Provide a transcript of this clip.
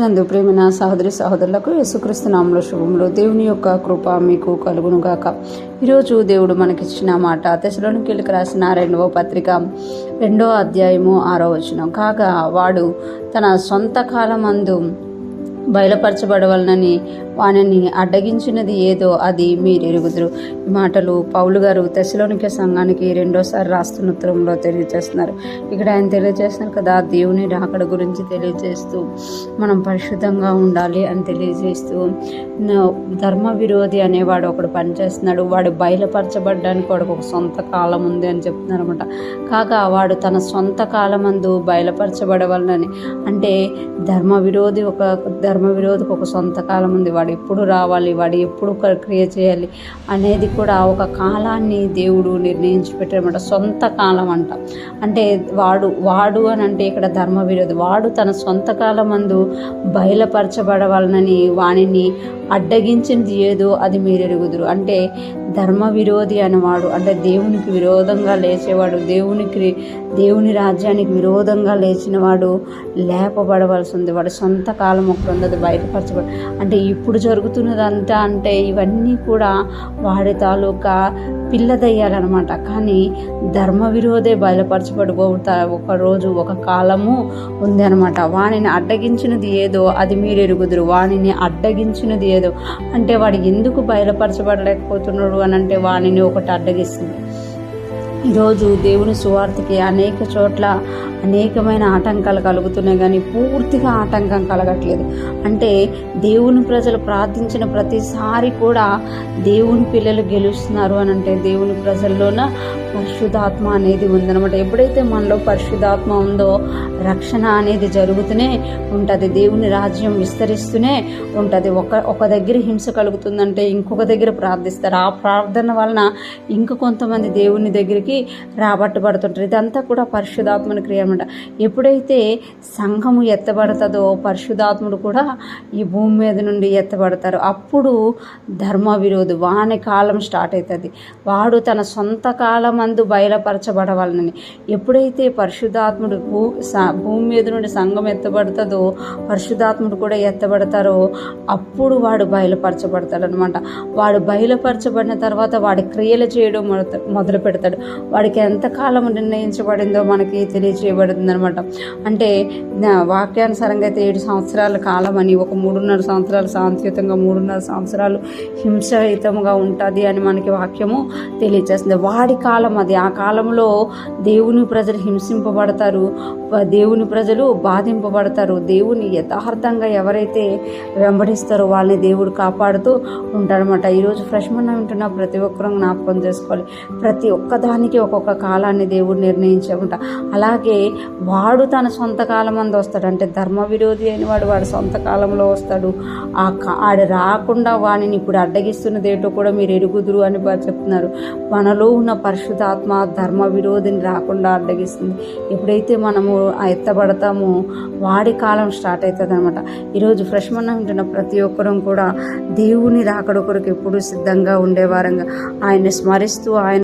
నందు ప్రేమైన సహోదరి సహోదరులకు యేసుక్రీస్తు నామములో శుభములు. దేవుని యొక్క కృప మీకు కలుగును గాక. ఈరోజు దేవుడు మనకిచ్చిన మాట తెస్సలోనికీయులకు రాసిన 2వ పత్రిక 2వ అధ్యాయము 6వ వచనం. కాగా వాడు తన సొంత కాలమందు బయలుపరచబడవలనని వానిని అడ్డగించినది ఏదో అది మీరు ఎరుగుదురు. ఈ మాటలు పౌలు గారు తెస్సలోనికే సంఘానికి రెండోసారి రాస్తున్న ఉత్తరంలో తెలియజేస్తున్నారు. ఇక్కడ ఆయన తెలియజేస్తున్నారు కదా, దేవుని రాకడ గురించి తెలియజేస్తూ మనం పరిశుద్ధంగా ఉండాలి అని తెలియజేస్తూ, ధర్మ విరోధి అనేవాడు ఒకడు పనిచేస్తున్నాడు, వాడు బయలుపరచబడ్డానికి వాడికి ఒక సొంత కాలం ఉంది అని చెప్తున్నారు అనమాట. కాగా వాడు తన సొంత కాలమందు బయలుపరచబడవలనని, అంటే ధర్మ విరోధికి ఒక సొంత కాలం ఉంది. వాడు ఎప్పుడు రావాలి, వాడు ఎప్పుడు క్రియ చేయాలి అనేది కూడా ఒక కాలాన్ని దేవుడు నిర్ణయించి పెట్టారన్నమాట. సొంత కాలం అంట. అంటే వాడు అని అంటే ఇక్కడ ధర్మ విరోధి, వాడు తన సొంత కాలమందు బయలుపరచబడవాలని వానిని అడ్డగించింది ఏదో అది మీరు ఎరుగుదురు. అంటే ధర్మ విరోధి అనేవాడు, అంటే దేవునికి విరోధంగా లేచేవాడు, దేవుని రాజ్యానికి విరోధంగా లేచినవాడు లేపబడవలసి ఉంది. వాడు సొంత కాలం ఒకటి ఉంది, అది బయటపరచబడి, అంటే ఇప్పుడు జరుగుతున్నదంతా అంటే ఇవన్నీ కూడా వాడి తాలూకా పిల్లదయ్యాలన్నమాట. కానీ ధర్మ విరోధే బయలుపరచబడిపోతా ఒక రోజు ఒక కాలము ఉంది అనమాట. వానిని అడ్డగించినది ఏదో అది మీరు ఎరుగుదురు. వానిని అడ్డగించినది ఏదో అంటే వాడు ఎందుకు బయలుపరచబడలేకపోతున్నాడు అని అంటే వానిని ఒకటి అడ్డగిస్తుంది. ఈరోజు దేవుని సువార్తకి అనేక చోట్ల అనేకమైన ఆటంకాలు కలుగుతున్నాయి, కానీ పూర్తిగా ఆటంకం కలగట్లేదు. అంటే దేవుని ప్రజలు ప్రార్థించిన ప్రతిసారి కూడా దేవుని పిల్లలు గెలుస్తున్నారు అని అంటే దేవుని ప్రజల్లోన పరిశుద్ధాత్మ అనేది ఉందన్నమాట. ఎప్పుడైతే మనలో పరిశుద్ధాత్మ ఉందో రక్షణ అనేది జరుగుతూనే ఉంటుంది, దేవుని రాజ్యం విస్తరిస్తూనే ఉంటుంది. ఒక దగ్గర హింస కలుగుతుందంటే ఇంకొక దగ్గర ప్రార్థిస్తారు, ఆ ప్రార్థన వలన ఇంక కొంతమంది దేవుని దగ్గరికి రాబట్టబడుతుంటారు. ఇదంతా కూడా పరిశుద్ధాత్మని క్రియ అనమాట. ఎప్పుడైతే సంఘము ఎత్తబడుతుందో పరిశుద్ధాత్ముడు కూడా ఈ భూమి మీద నుండి ఎత్తబడతారు. అప్పుడు ధర్మ విరోధి వాని కాలం స్టార్ట్ అవుతుంది. వాడు తన సొంత కాలమందు బయలుపరచబడవాలని, ఎప్పుడైతే పరిశుద్ధాత్ముడు భూమి మీద నుండి సంఘం ఎత్తబడుతుందో పరిశుద్ధాత్ముడు కూడా ఎత్తబడతారో అప్పుడు వాడు బయలుపరచబడతాడు అనమాట. వాడు బయలుపరచబడిన తర్వాత వాడి క్రియలు చేయడం మొదలు పెడతాడు. వాడికి ఎంత కాలం నిర్ణయించబడిందో మనకి తెలియజేయబడింది అనమాట. అంటే వాక్యానుసారంగా అయితే 7 సంవత్సరాల కాలం అని, ఒక 3.5 సంవత్సరాలు శాంతియుతంగా, 3.5 సంవత్సరాలు హింసయుతంగా ఉంటుంది అని మనకి వాక్యము తెలియజేస్తుంది. వాడి కాలం అది. ఆ కాలంలో దేవుని ప్రజలు హింసింపబడతారు, దేవుని ప్రజలు బాధింపబడతారు. దేవుని యథార్థంగా ఎవరైతే వెంబడిస్తారో వాళ్ళని దేవుడు కాపాడుతూ ఉంటాడనమాట. ఈరోజు ఫ్రెష్ మన్నా వింటున్న ప్రతి ఒక్కరూ జ్ఞాపకం చేసుకోవాలి, ప్రతి ఒక్కదానికి ఒక్కొక్క కాలాన్ని దేవుడు నిర్ణయించకుండా. అలాగే వాడు తన సొంత కాలం అందు వస్తాడు, అంటే ధర్మ విరోధి అయిన వాడు సొంత కాలంలో వస్తాడు. ఆడు రాకుండా వాడిని ఇప్పుడు అడ్డగిస్తున్నది ఏంటో కూడా మీరు ఎరుగుదురు అని చెప్తున్నారు. మనలో ఉన్న పరిశుద్ధాత్మ ధర్మ విరోధిని రాకుండా అడ్డగిస్తుంది. ఎప్పుడైతే మనము ఎత్తబడతామో వాడి కాలం స్టార్ట్ అవుతుంది అనమాట. ఈరోజు ఫ్రెష్ మన్నా ఉంటున్న ప్రతి ఒక్కరూ కూడా దేవుని రాకడ కొరకు ఎప్పుడు సిద్ధంగా ఉండేవారంగా ఆయన్ని స్మరిస్తూ ఆయన